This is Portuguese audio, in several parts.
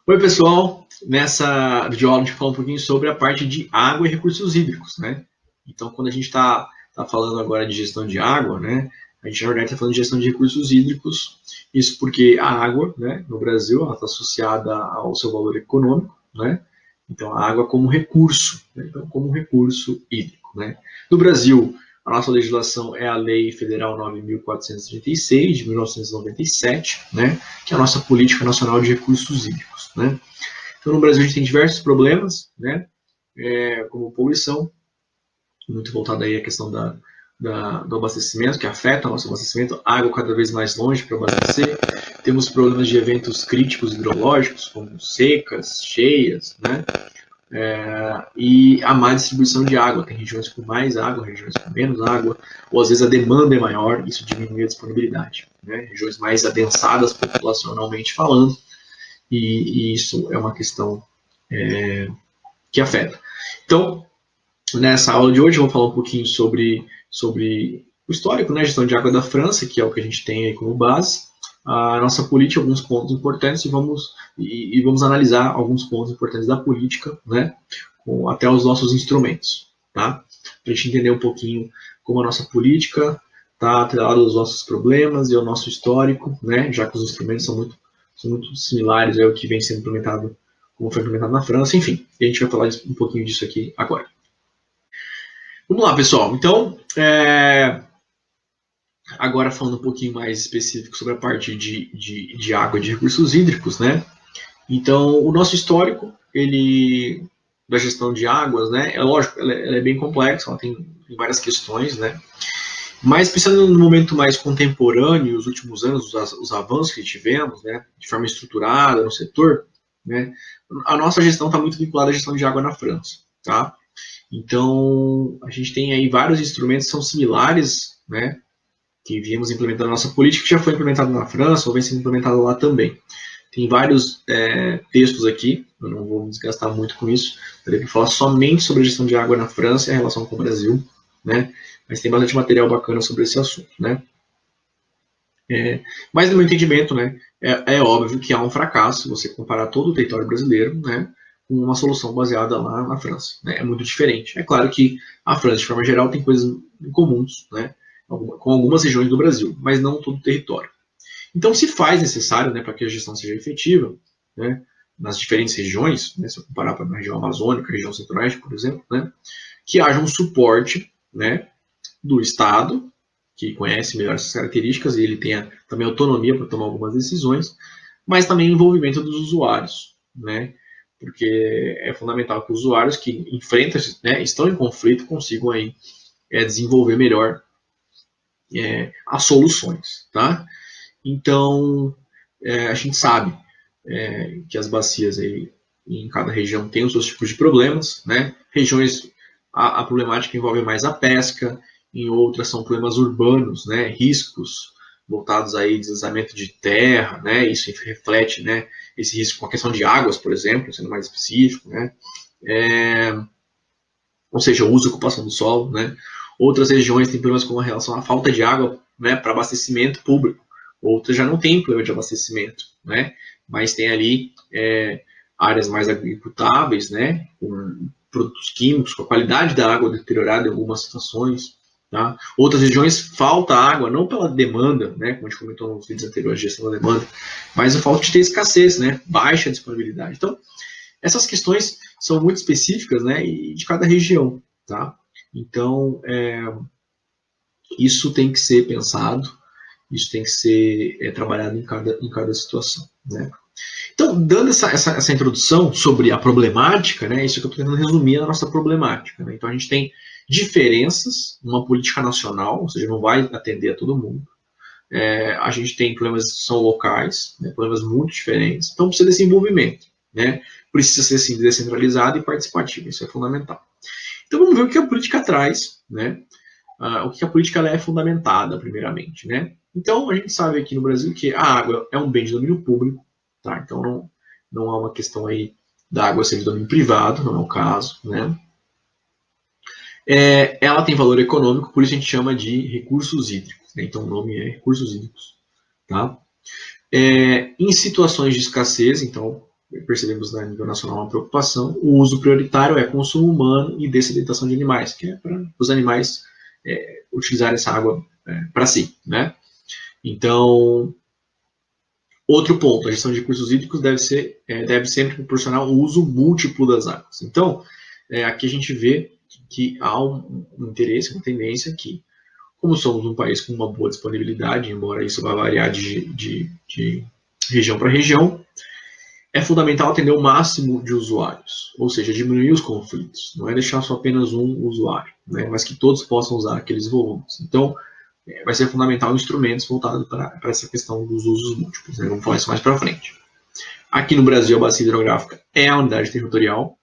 Oi, pessoal. Nessa videoaula a gente vai falar um pouquinho sobre a parte de água e recursos hídricos, né? Então, quando a gente está falando agora de gestão de água, né? A gente, na verdade, está falando de gestão de recursos hídricos. Isso porque a água, né, no Brasil, ela está associada ao seu valor econômico, né? Então, a água como recurso, né? Então, como recurso hídrico, né? No Brasil, a nossa legislação é a Lei Federal 9.436, de 1997, né? Que é a nossa Política Nacional de Recursos Hídricos, né? Então, no Brasil, a gente tem diversos problemas, né? Como poluição, muito voltada aí à questão do abastecimento, que afeta o nosso abastecimento, água cada vez mais longe para abastecer. Temos problemas de eventos críticos hidrológicos, como secas, cheias, né? E a má distribuição de água. Tem regiões com mais água, regiões com menos água, ou às vezes a demanda é maior, isso diminui a disponibilidade. Né? Regiões mais adensadas populacionalmente falando, e isso é uma questão que afeta. Então, nessa aula de hoje eu vou falar um pouquinho sobre o histórico, né, gestão de água da França, que é o que a gente tem aí como base, a nossa política, alguns pontos importantes, e vamos analisar alguns pontos importantes da política, né, até os nossos instrumentos, tá? Para a gente entender um pouquinho como a nossa política está atrelada aos nossos problemas e ao nosso histórico, né, já que os instrumentos são muito similares ao que vem sendo implementado, como foi implementado na França, enfim, e a gente vai falar um pouquinho disso aqui agora. Vamos lá, pessoal. Então, agora falando um pouquinho mais específico sobre a parte de água e de recursos hídricos, né? Então, o nosso histórico, ele da gestão de águas, né? É lógico, ela é bem complexa, ela tem várias questões, né? Mas pensando no momento mais contemporâneo, os últimos anos, os avanços que tivemos, né? De forma estruturada no setor, né? A nossa gestão está muito vinculada à gestão de água na França, tá? Então, a gente tem aí vários instrumentos que são similares, né, que viemos implementando na nossa política, que já foi implementado na França, ou vem sendo implementado lá também. Tem vários textos aqui, eu não vou me desgastar muito com isso, eu devo falar somente sobre a gestão de água na França e a relação com o Brasil, né, mas tem bastante material bacana sobre esse assunto, né. Mas, no meu entendimento, né, é óbvio que há um fracasso se você comparar todo o território brasileiro, né, com uma solução baseada lá na França. Né? É muito diferente. É claro que a França, de forma geral, tem coisas comuns, né, com algumas regiões do Brasil, mas não todo o território. Então, se faz necessário, né, para que a gestão seja efetiva, né, nas diferentes regiões, né, se eu comparar para a região amazônica, a região centro-oeste, por exemplo, né, que haja um suporte, né, do Estado, que conhece melhor essas características e ele tenha também autonomia para tomar algumas decisões, mas também o envolvimento dos usuários, né? Porque é fundamental que os usuários que enfrentam, né, estão em conflito, consigam aí desenvolver melhor as soluções, tá? Então, a gente sabe que as bacias aí em cada região têm os seus tipos de problemas, né? Regiões, a problemática envolve mais a pesca, em outras são problemas urbanos, né? Riscos voltados aí deslizamento de terra, né? Isso reflete, né? Esse risco com a questão de águas, por exemplo, sendo mais específico, né? Ou seja, o uso e ocupação do solo, né? Outras regiões têm problemas com relação à falta de água, né, para abastecimento público. Outras já não têm problema de abastecimento, né? Mas tem ali áreas mais agricultáveis, né, com produtos químicos, com a qualidade da água deteriorada em algumas situações. Tá? Outras regiões falta água, não pela demanda, né, como a gente comentou nos vídeos anteriores de gestão da demanda, mas a falta de ter escassez, né, baixa disponibilidade. Então, essas questões são muito específicas, né, e de cada região, tá? Então, isso tem que ser pensado, isso tem que ser trabalhado em cada situação, né? Então, dando essa introdução sobre a problemática, né, isso que eu estou tentando resumir a nossa problemática. Né? Então, a gente tem diferenças numa política nacional, ou seja, não vai atender a todo mundo. A gente tem problemas que são locais, né, problemas muito diferentes, então precisa desse envolvimento. Né? Precisa ser assim, descentralizado e participativo, isso é fundamental. Então vamos ver o que a política traz, né? O que a política ela é fundamentada, primeiramente. Né? Então a gente sabe aqui no Brasil que a água é um bem de domínio público, tá? Então não há uma questão aí da água ser de domínio privado, não é o caso. Né? Ela tem valor econômico, por isso a gente chama de recursos hídricos. Né? Então o nome é recursos hídricos. Tá? Em situações de escassez, então, percebemos a nível nacional uma preocupação. O uso prioritário é consumo humano e dessedentação de animais, que é para os animais utilizarem essa água para si, né? Então, outro ponto, a gestão de recursos hídricos deve sempre proporcionar o uso múltiplo das águas. Então, aqui a gente vê que há um interesse, uma tendência que, como somos um país com uma boa disponibilidade, embora isso vá variar de região para região, é fundamental atender o máximo de usuários, ou seja, diminuir os conflitos. Não é deixar só apenas um usuário, né, mas que todos possam usar aqueles volumes. Então, vai ser fundamental instrumentos voltados para essa questão dos usos múltiplos. Né? Vamos falar isso mais para frente. Aqui no Brasil, a bacia hidrográfica é a unidade territorial.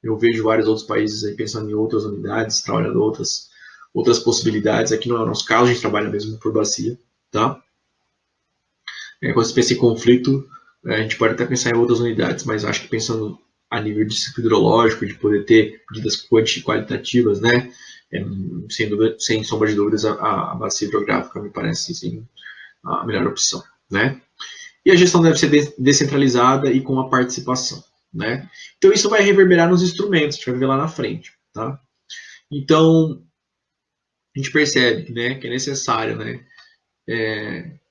Eu vejo vários outros países aí pensando em outras unidades, trabalhando outras possibilidades. Aqui não é o nosso caso, a gente trabalha mesmo por bacia. Tá? Quando se pensa em conflito, a gente pode até pensar em outras unidades, mas acho que pensando a nível de ciclo hidrológico, de poder ter medidas qualitativas, né? Sem sombra de dúvidas, a bacia hidrográfica me parece sim, a melhor opção, né? E a gestão deve ser descentralizada e com a participação, né? Então isso vai reverberar nos instrumentos, a gente vai ver lá na frente, tá? Então a gente percebe, né, que é necessário, né,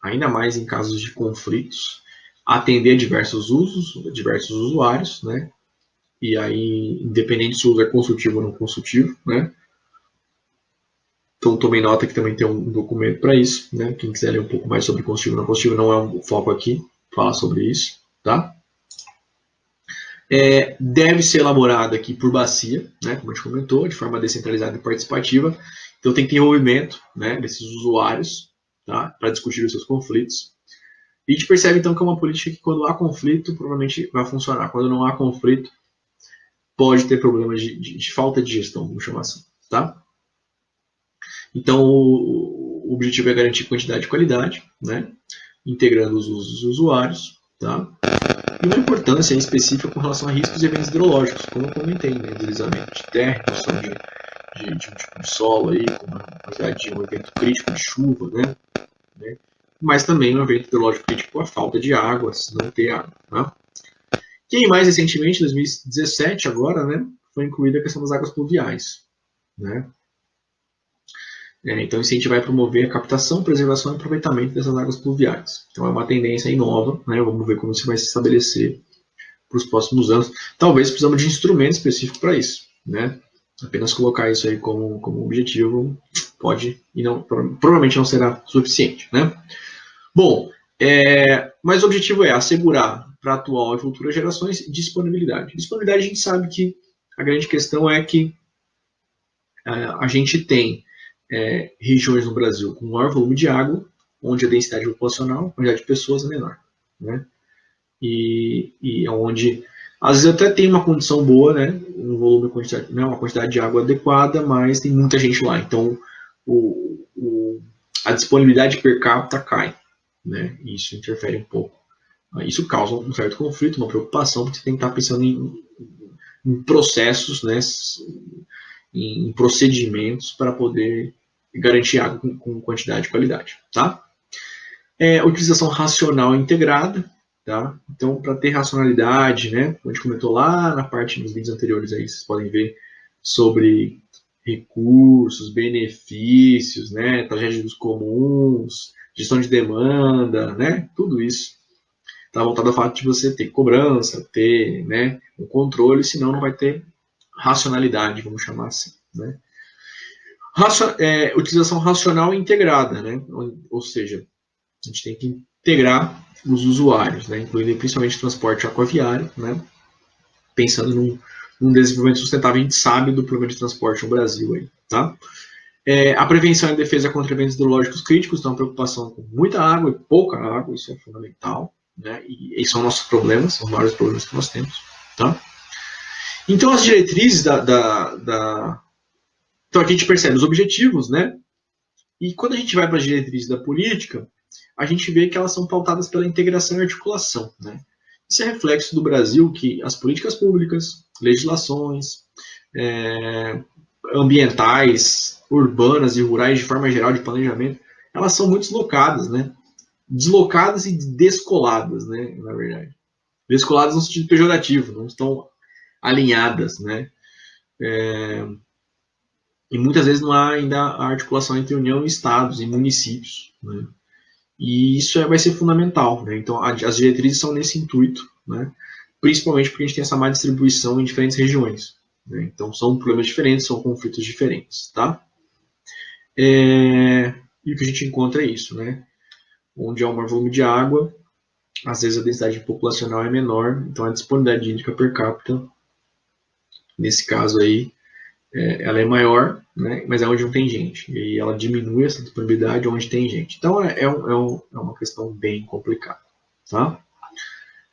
ainda mais em casos de conflitos, atender a diversos usos, diversos usuários, né? E aí, independente se o uso é consultivo ou não consultivo, né? Então, tomei nota que também tem um documento para isso, né? Quem quiser ler um pouco mais sobre consultivo e não consultivo, não é um foco aqui, falar sobre isso, tá? Deve ser elaborado aqui por bacia, né? Como a gente comentou, de forma descentralizada e participativa. Então, tem que ter envolvimento, né, desses usuários, tá? Para discutir os seus conflitos. E a gente percebe, então, que é uma política que, quando há conflito, provavelmente vai funcionar. Quando não há conflito, pode ter problemas de falta de gestão, vamos chamar assim, tá? Então, o objetivo é garantir quantidade e qualidade, né? Integrando os usos dos usuários, tá? E uma importância específica com relação a riscos e eventos hidrológicos, como eu comentei, né? Deslizamento de terra, redução de um tipo de solo, aí, com uma quantidade de um evento crítico de chuva, né? Mas também um evento hidrológico crítico, a falta de água, se não ter água, né? E aí, mais recentemente, em 2017, agora, né, foi incluída a questão das águas pluviais, né? Então, isso a gente vai promover a captação, preservação e aproveitamento dessas águas pluviais. Então, é uma tendência aí nova, né? Vamos ver como isso vai se estabelecer para os próximos anos. Talvez precisamos de instrumento específico para isso, né? Apenas colocar isso aí como objetivo pode e não, provavelmente não será suficiente, né? Bom, mas o objetivo é assegurar para a atual e futuras gerações disponibilidade. Disponibilidade, a gente sabe que a grande questão é que a gente tem regiões no Brasil com maior volume de água, onde a densidade populacional, a quantidade de pessoas é menor, né? E onde, às vezes, até tem uma condição boa, né? Um volume, uma quantidade de água adequada, mas tem muita gente lá. Então, a disponibilidade per capita cai, né? Isso interfere um pouco. Isso causa um certo conflito, uma preocupação, porque você tem que estar pensando em processos, né? Em procedimentos para poder garantir água com quantidade e qualidade, tá? Utilização racional integrada, tá? Então, para ter racionalidade, né? Como a gente comentou lá na parte dos vídeos anteriores, aí vocês podem ver sobre recursos, benefícios, né? Tragédias comuns, gestão de demanda, né? Tudo isso está voltado ao fato de você ter cobrança, ter, né, um controle, senão não vai ter racionalidade, vamos chamar assim, né? Utilização racional integrada, né? Ou seja, a gente tem que integrar os usuários, né? Incluindo principalmente transporte aquaviário, né? Pensando num desenvolvimento sustentável, a gente sabe do problema de transporte no Brasil aí, tá? A prevenção e defesa contra eventos hidrológicos críticos, então a preocupação com muita água e pouca água, isso é fundamental, né? E são nossos problemas, são os maiores problemas que nós temos, tá? Então as diretrizes Então aqui a gente percebe os objetivos, né? E quando a gente vai para as diretrizes da política, a gente vê que elas são pautadas pela integração e articulação, né? Isso é reflexo do Brasil, que as políticas públicas, legislações, ambientais, urbanas e rurais, de forma geral, de planejamento, elas são muito deslocadas, né? Deslocadas e descoladas, né? Na verdade. Descoladas no sentido pejorativo, não estão alinhadas, né? E muitas vezes não há ainda a articulação entre União e Estados e municípios, né? E isso vai ser fundamental, né? Então, as diretrizes são nesse intuito, né? Principalmente porque a gente tem essa má distribuição em diferentes regiões, né? Então, são problemas diferentes, são conflitos diferentes, tá? E o que a gente encontra é isso, né? Onde há um maior volume de água, às vezes a densidade populacional é menor, então a disponibilidade hídrica per capita, nesse caso aí, ela é maior, né, mas é onde não tem gente. E aí ela diminui essa disponibilidade onde tem gente. Então é uma questão bem complicada. Tá?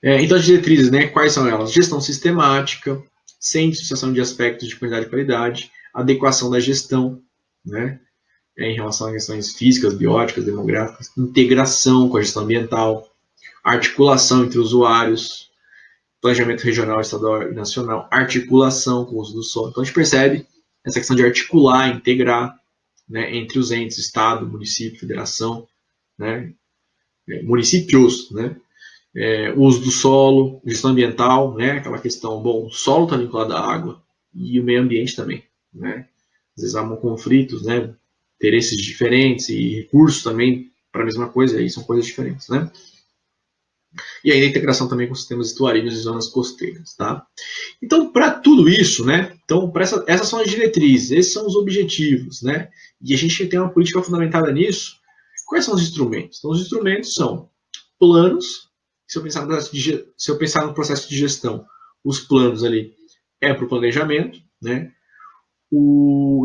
Então as diretrizes, né, quais são elas? Gestão sistemática, sem dissociação de aspectos de quantidade e qualidade, adequação da gestão, né, em relação a questões físicas, bióticas, demográficas, integração com a gestão ambiental, articulação entre usuários, planejamento regional, estadual e nacional, articulação com o uso do solo. Então a gente percebe essa questão de articular, integrar, né, entre os entes, Estado, município, federação, né, municípios, né, o uso do solo, gestão ambiental, né, aquela questão, bom, o solo está vinculado à água e o meio ambiente também, né, às vezes há conflitos, né, interesses diferentes e recursos também para a mesma coisa, aí são coisas diferentes, né. E ainda a integração também com sistemas estuarinos e zonas costeiras, tá? Então, para tudo isso, né? Então, essas são as diretrizes, esses são os objetivos, né? E a gente tem uma política fundamentada nisso. Quais são os instrumentos? Então, os instrumentos são planos. Se eu pensar no processo de gestão, os planos ali é para o planejamento, né?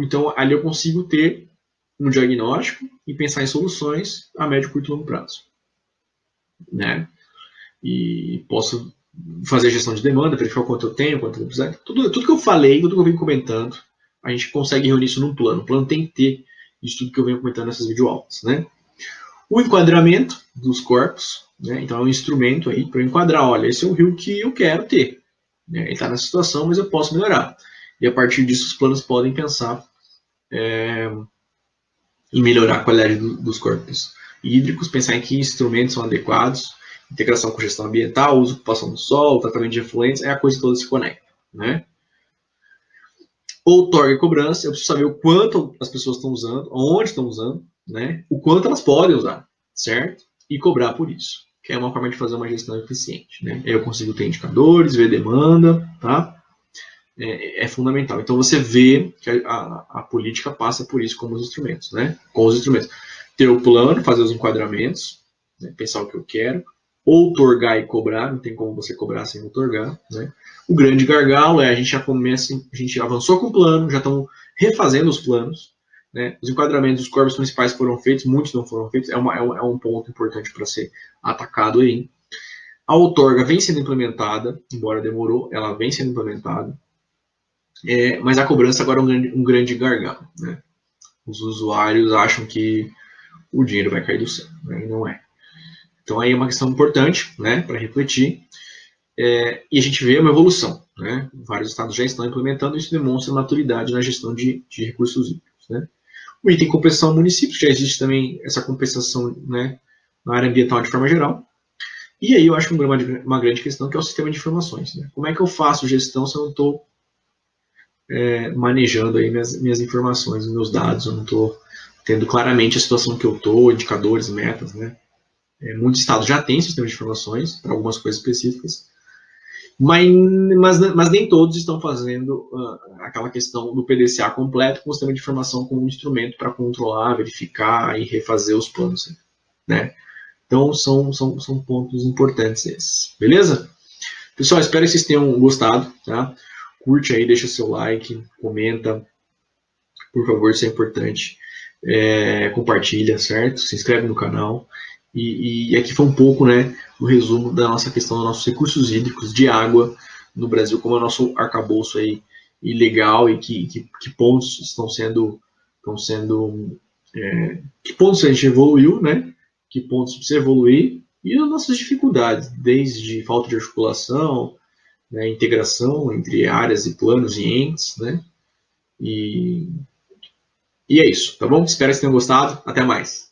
Então, ali eu consigo ter um diagnóstico e pensar em soluções a médio, curto e longo prazo, né? E posso fazer gestão de demanda, verificar quanto eu tenho, quanto eu precisar. Tudo que eu falei, tudo que eu venho comentando, a gente consegue reunir isso num plano. O plano tem que ter isso tudo que eu venho comentando nessas videoaulas, né? O enquadramento dos corpos, né? Então é um instrumento aí para enquadrar, olha, esse é o rio que eu quero ter. Né? Ele está nessa situação, mas eu posso melhorar. E a partir disso os planos podem pensar em melhorar a qualidade dos corpos hídricos, pensar em que instrumentos são adequados, integração com gestão ambiental, uso ocupação do solo, tratamento de efluentes, a coisa toda se conecta, né? Outorga e cobrança, eu preciso saber o quanto as pessoas estão usando, onde estão usando, né? O quanto elas podem usar, certo? E cobrar por isso, que é uma forma de fazer uma gestão eficiente, né? Eu consigo ter indicadores, ver demanda, tá? É fundamental. Então você vê que a política passa por isso como os instrumentos, né? Com os instrumentos. Ter o plano, fazer os enquadramentos, né? Pensar o que eu quero, outorgar e cobrar, não tem como você cobrar sem outorgar, né? O grande gargalo é a gente já começa, a gente avançou com o plano, já estamos refazendo os planos, né? Os enquadramentos dos corpos principais foram feitos, muitos não foram feitos, é um ponto importante para ser atacado aí. A outorga vem sendo implementada, embora demorou, ela vem sendo implementada. Mas a cobrança agora é um grande gargalo, né? Os usuários acham que o dinheiro vai cair do céu, né? E não é. Então aí é uma questão importante, né, para refletir. E a gente vê uma evolução, né? Vários estados já estão implementando, isso demonstra maturidade na gestão de recursos hídricos, né? O item compensação ao município, já existe também essa compensação, né, na área ambiental de forma geral. E aí eu acho uma grande questão que é o sistema de informações, né? Como é que eu faço gestão se eu não estou manejando aí minhas informações, meus dados, eu não estou tendo claramente a situação que eu estou, indicadores, metas, né? Muitos estados já têm sistema de informações para algumas coisas específicas, mas nem todos estão fazendo aquela questão do PDCA completo com o sistema de informação como um instrumento para controlar, verificar e refazer os planos, né? Então são pontos importantes esses, beleza? Pessoal, espero que vocês tenham gostado, tá? Curte aí, deixa seu like, comenta, por favor, isso é importante. Compartilha, certo? Se inscreve no canal. E aqui foi um pouco, né, o resumo da nossa questão dos nossos recursos hídricos de água no Brasil, como é o nosso arcabouço aí ilegal e que pontos estão sendo que pontos a gente evoluiu, né? Que pontos precisa evoluir e as nossas dificuldades, desde falta de articulação, né, integração entre áreas e planos e entes, né? E é isso, tá bom? Espero que vocês tenham gostado. Até mais.